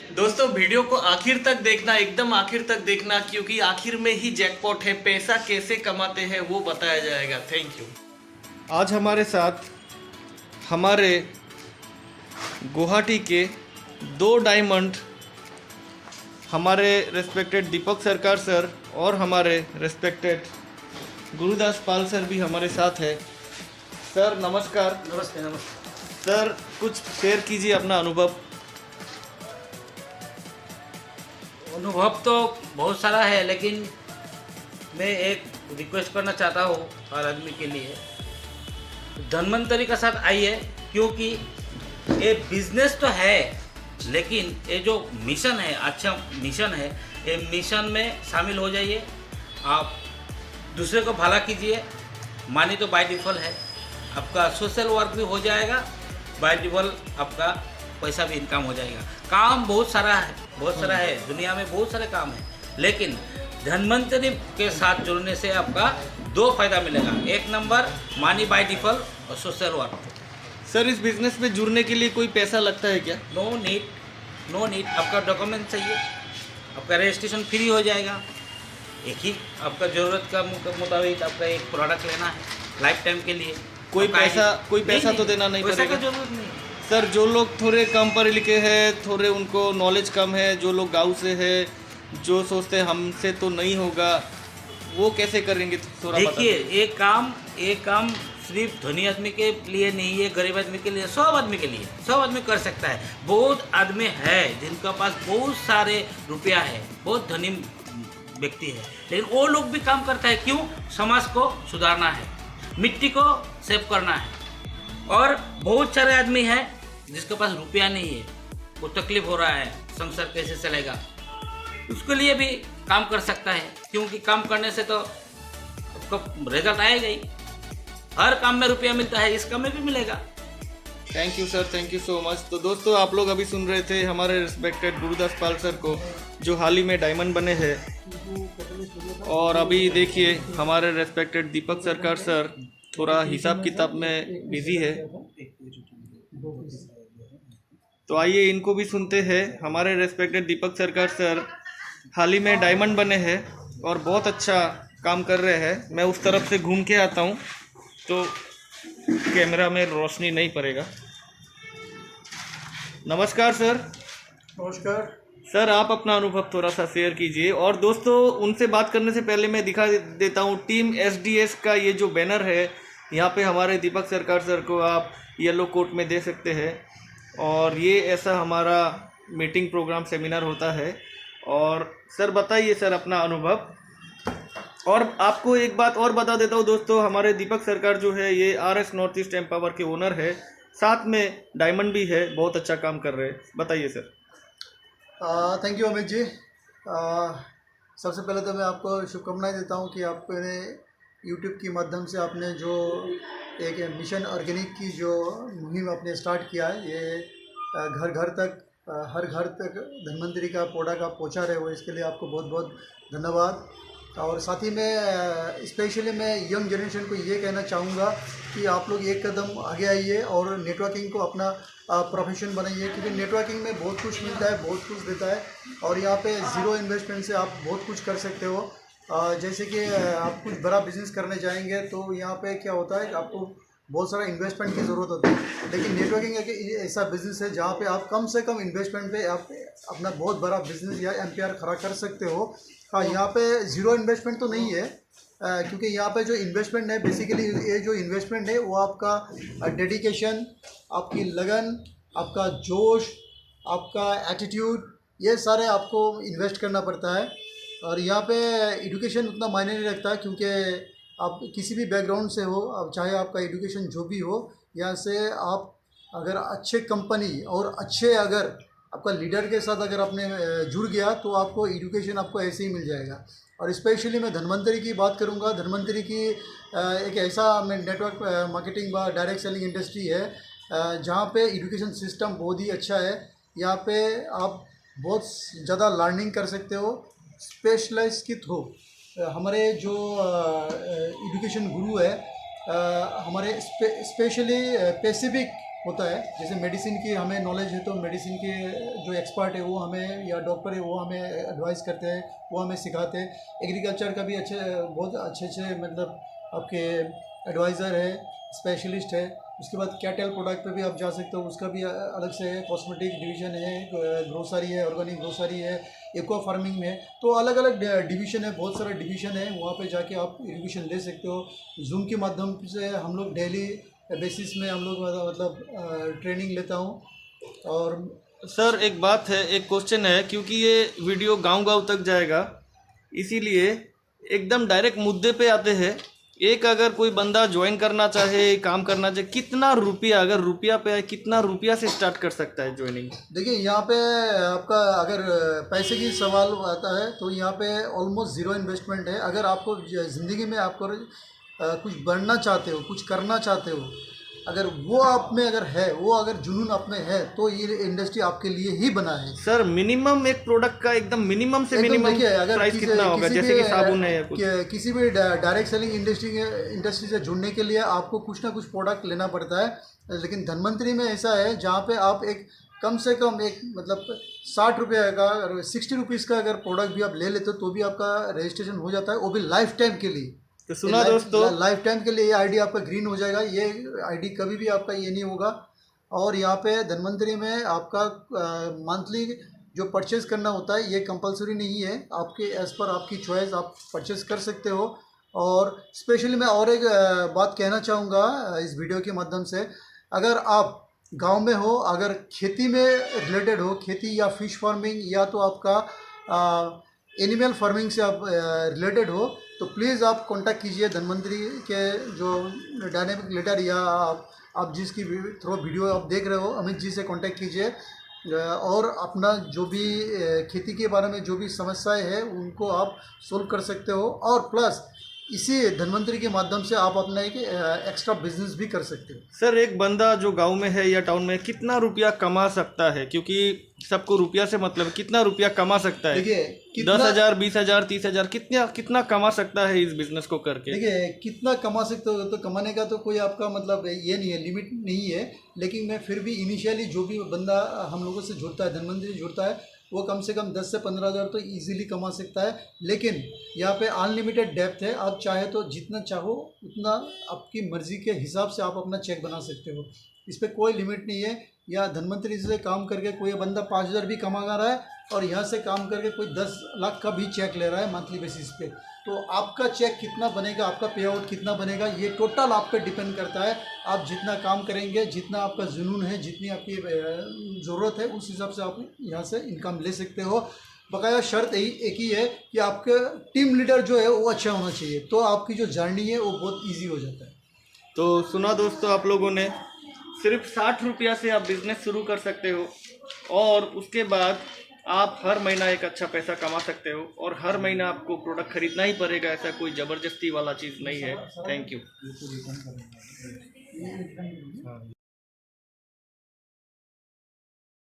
दोस्तों वीडियो को आखिर तक देखना, एकदम आखिर तक देखना, क्योंकि आखिर में ही जैकपॉट है। पैसा कैसे कमाते हैं वो बताया जाएगा। Thank you. आज हमारे साथ हमारे गुवाहाटी के 2 डायमंड, हमारे रेस्पेक्टेड दीपक सरकार सर और हमारे रेस्पेक्टेड गुरुदास पाल सर भी हमारे साथ है। सर नमस्कार। नमस्ते नमस्ते। सर कुछ शेयर कीजिए अपना अनुभव। अनुभव तो बहुत सारा है, लेकिन मैं एक रिक्वेस्ट करना चाहता हूँ हर आदमी के लिए, धन्वंतरी का साथ आइए, क्योंकि ये बिजनेस तो है, लेकिन ये जो मिशन है, अच्छा मिशन है, ये मिशन में शामिल हो जाइए। आप दूसरे को भला कीजिए। मानी तो बाय डिफ़ॉल्ट है, आपका सोशल वर्क भी हो जाएगा, बाय डिफ़ॉल्ट आपका पैसा भी इनकम हो जाएगा। काम बहुत सारा है, दुनिया में बहुत सारे काम है, लेकिन धन्वंतरी के साथ जुड़ने से आपका 2 फायदा मिलेगा। 1 नंबर मानी बाय डिफ़ॉल्ट और सोशल वर्क। सर इस बिजनेस में जुड़ने के लिए कोई पैसा लगता है क्या? No need. आपका डॉक्यूमेंट चाहिए, आपका रजिस्ट्रेशन फ्री हो जाएगा। एक ही आपका ज़रूरत का मुताबिक आपका एक प्रोडक्ट लेना है लाइफ टाइम के लिए। कोई पैसा तो देना नहीं पैसा पड़ेगा? की जरूरत नहीं। सर जो लोग थोड़े कम पढ़े लिखे हैं, थोड़े उनको नॉलेज कम है, जो लोग गांव से है, जो सोचते हैं हमसे तो नहीं होगा, वो कैसे करेंगे? थोड़ा देखिए, एक काम सिर्फ धनी आदमी के लिए नहीं है, गरीब आदमी के लिए, सब आदमी के लिए, सब आदमी कर सकता है। बहुत आदमी है जिनका पास बहुत सारे रुपया है, बहुत धनी व्यक्ति है, लेकिन वो लोग भी काम करता है। क्यों? समाज को सुधारना है, मिट्टी को सेव करना है। और बहुत सारे आदमी हैं जिसके पास रुपया नहीं है, वो तकलीफ हो रहा है, संसार कैसे चलेगा, उसके लिए भी काम कर सकता है, क्योंकि काम करने से तो आपको रिजल्ट आएगा ही। हर काम में रुपया मिलता है, इस काम में भी मिलेगा। Thank you sir, thank you so much. तो दोस्तों आप लोग अभी सुन रहे थे हमारे रिस्पेक्टेड गुरुदास पाल सर को, जो हाल ही में डायमंड बने हैं। और अभी देखिए हमारे रेस्पेक्टेड दीपक सरकार सर थोड़ा हिसाब किताब में बिजी है, तो आइए इनको भी सुनते हैं। हमारे रेस्पेक्टेड दीपक सरकार सर हाल ही में डायमंड बने हैं और बहुत अच्छा काम कर रहे हैं। मैं उस तरफ से घूम के आता हूँ तो कैमरा में रोशनी नहीं पड़ेगा। नमस्कार सर। नमस्कार सर आप अपना अनुभव थोड़ा सा शेयर कीजिए। और दोस्तों उनसे बात करने से पहले मैं दिखा देता हूँ टीम एसडीएस का ये जो बैनर है, यहाँ पे हमारे दीपक सरकार सर को आप येलो कोट में दे सकते हैं। और ये ऐसा हमारा मीटिंग प्रोग्राम सेमिनार होता है। और सर बताइए सर अपना अनुभव। और आपको एक बात और बता देता हूँ दोस्तों, हमारे दीपक सरकार जो है ये आरएस नॉर्थ ईस्ट एम्पावर के ओनर है, साथ में डायमंड भी है, बहुत अच्छा काम कर रहे हैं। बताइए sir. Thank you Amit ji. सबसे पहले तो मैं आपको शुभकामनाएं देता हूं कि आपने यूट्यूब के माध्यम से आपने जो एक मिशन ऑर्गेनिक की जो मुहिम आपने स्टार्ट किया है, ये घर घर तक हर घर तक धन्वंतरी का प्रोडक्ट आप पहुंचा रहे हो, इसके लिए आपको बहुत बहुत धन्यवाद। और साथ ही में स्पेशली मैं यंग जनरेशन को ये कहना चाहूँगा कि आप लोग एक कदम आगे आइए और नेटवर्किंग को अपना प्रोफेशन बनाइए, क्योंकि नेटवर्किंग में बहुत कुछ मिलता है, बहुत कुछ देता है। और यहाँ पे ज़ीरो इन्वेस्टमेंट से आप बहुत कुछ कर सकते हो। जैसे कि आप कुछ बड़ा बिजनेस करने जाएंगे तो यहाँ पे क्या होता है कि आपको बहुत सारा इन्वेस्टमेंट की ज़रूरत होती है, लेकिन नेटवर्किंग एक ऐसा बिजनेस है जहाँ पे आप कम से कम इन्वेस्टमेंट पे आप अपना बहुत बड़ा बिजनेस या एम्पायर खड़ा कर सकते हो। हाँ, यहाँ पे ज़ीरो इन्वेस्टमेंट तो नहीं है, क्योंकि यहाँ पे जो इन्वेस्टमेंट है, बेसिकली ये जो इन्वेस्टमेंट है वो आपका डेडिकेशन, आपकी लगन, आपका जोश, आपका एटीट्यूड, ये सारे आपको इन्वेस्ट करना पड़ता है। और यहाँ पे एजुकेशन उतना मायने नहीं रखता, क्योंकि आप किसी भी बैकग्राउंड से हो, अब चाहे आपका एजुकेशन जो भी हो, यहाँ से आप अगर अच्छे कंपनी और अच्छे अगर आपका लीडर के साथ अगर आपने जुड़ गया तो आपको एजुकेशन आपको ऐसे ही मिल जाएगा। और स्पेशली मैं धन्वंतरी की बात करूंगा। धन्वंतरी की एक ऐसा नेटवर्क मार्केटिंग व डायरेक्ट सेलिंग इंडस्ट्री है जहाँ पे एजुकेशन सिस्टम बहुत ही अच्छा है। यहाँ पे आप बहुत ज़्यादा लर्निंग कर सकते हो स्पेशलाइज के थ्रू। हमारे जो एजुकेशन गुरु है, हमारे स्पेशली पैसिफिक होता है। जैसे मेडिसिन की हमें नॉलेज है तो मेडिसिन के जो एक्सपर्ट है वो हमें, या डॉक्टर है वो हमें एडवाइस करते हैं, वो हमें सिखाते हैं। एग्रीकल्चर का भी बहुत अच्छे मतलब आपके एडवाइज़र है, स्पेशलिस्ट है। उसके बाद कैटल प्रोडक्ट पे भी आप जा सकते हो, उसका भी अलग से है। कॉस्मेटिक डिवीज़न है, ग्रोसरी है, ऑर्गेनिक ग्रोसरी है, एक्वा फार्मिंग में। तो अलग अलग डिवीज़न है, बहुत सारा डिवीज़न है। वहाँ पे जाके आप एजुकेशन ले सकते हो। जूम के माध्यम से हम लोग डेली बेसिस में हम लोग मतलब ट्रेनिंग लेता हूँ। और सर एक बात है, एक क्वेश्चन है, क्योंकि ये वीडियो गांव-गांव तक जाएगा, इसीलिए एकदम डायरेक्ट मुद्दे पे आते हैं। एक अगर कोई बंदा ज्वाइन करना चाहे, काम करना चाहे, कितना रुपया, अगर रुपया पे है, कितना रुपया से स्टार्ट कर सकता है ज्वाइनिंग? देखिए यहाँ पे आपका अगर पैसे की सवाल आता है तो यहाँ पे ऑलमोस्ट ज़ीरो इन्वेस्टमेंट है। अगर आपको ज़िंदगी में आपको कुछ बनना चाहते हो, कुछ करना चाहते हो, अगर वो आप में अगर है, वो अगर जुनून आप में है, तो ये इंडस्ट्री आपके लिए ही बना है। सर मिनिमम एक प्रोडक्ट का एकदम मिनिमम से एकदम मिनिमम देखिए, अगर प्राइस कितना होगा, जैसे कि साबुन है या कुछ? किसी भी डायरेक्ट सेलिंग इंडस्ट्री से जुड़ने के लिए आपको कुछ ना कुछ प्रोडक्ट लेना पड़ता है। लेकिन धन्वंतरी में ऐसा है जहाँ पे आप एक कम से कम एक मतलब 60 रुपये का, 60 रुपीज़ का अगर प्रोडक्ट भी आप ले लेते हो तो भी आपका रजिस्ट्रेशन हो जाता है, वो भी लाइफ टाइम के लिए। तो सुना दोस्तों, लाइफ टाइम के लिए ये आईडी आपका ग्रीन हो जाएगा, ये आईडी कभी भी आपका ये नहीं होगा। और यहाँ पे धन्वंतरी में आपका मंथली जो परचेज़ करना होता है ये कंपलसरी नहीं है, आपके एज़ पर आपकी चॉइस आप परचेज़ कर सकते हो। और स्पेशली मैं और एक बात कहना चाहूँगा इस वीडियो के माध्यम से, अगर आप गांव में हो, अगर खेती में रिलेटेड हो, खेती या फिश फार्मिंग या तो आपका एनिमल फार्मिंग से आप रिलेटेड हो, तो प्लीज़ आप कांटेक्ट कीजिए धन्वंतरी के जो डायनेमिक लेटर, या आप जिसकी थ्रू वीडियो आप देख रहे हो, अमित जी से कांटेक्ट कीजिए। और अपना जो भी खेती के बारे में जो भी समस्याएं हैं उनको आप सोल्व कर सकते हो। और प्लस इसी धन्वंतरी के माध्यम से आप अपना एक एक्स्ट्रा बिजनेस भी कर सकते हो। सर एक बंदा जो गांव में है या टाउन में कितना रुपया कमा सकता है, क्योंकि सबको रुपया से मतलब, कितना रुपया कमा सकता है? देखिए 10,000, 20,000, 30,000, कितना कमा सकता है इस बिजनेस को करके? देखिए कितना कमा सकते हो, तो कमाने का तो कोई आपका मतलब ये नहीं है, लिमिट नहीं है। लेकिन मैं फिर भी इनिशियली जो भी बंदा हम लोगों से जुड़ता है, धन्वंतरी जुड़ता है, वो कम से कम 10 से 15,000 तो इजीली कमा सकता है। लेकिन यहाँ पे अनलिमिटेड डेप्थ है, आप चाहे तो जितना चाहो उतना आपकी मर्ज़ी के हिसाब से आप अपना चेक बना सकते हो। इस पर कोई लिमिट नहीं है। या धन्वंतरी से काम करके कोई बंदा 5,000 भी कमा रहा है, और यहाँ से काम करके कोई 10 लाख का भी चेक ले रहा है मंथली बेसिस पे। तो आपका चेक कितना बनेगा, आपका पे आउट कितना बनेगा, ये टोटल आप पे डिपेंड करता है। आप जितना काम करेंगे, जितना आपका जुनून है, जितनी आपकी ज़रूरत है, उस हिसाब से आप यहाँ से इनकम ले सकते हो। बकाया शर्त यही एक ही है कि आपका टीम लीडर जो है वो अच्छा होना चाहिए, तो आपकी जो जर्नी है वो बहुत ईजी हो जाता है। तो सुना दोस्तों, आप लोगों ने सिर्फ 60 रुपया से आप बिजनेस शुरू कर सकते हो, और उसके बाद आप हर महीना एक अच्छा पैसा कमा सकते हो, और हर महीना आपको प्रोडक्ट खरीदना ही पड़ेगा, ऐसा कोई ज़बरदस्ती वाला चीज़ नहीं है। Thank you.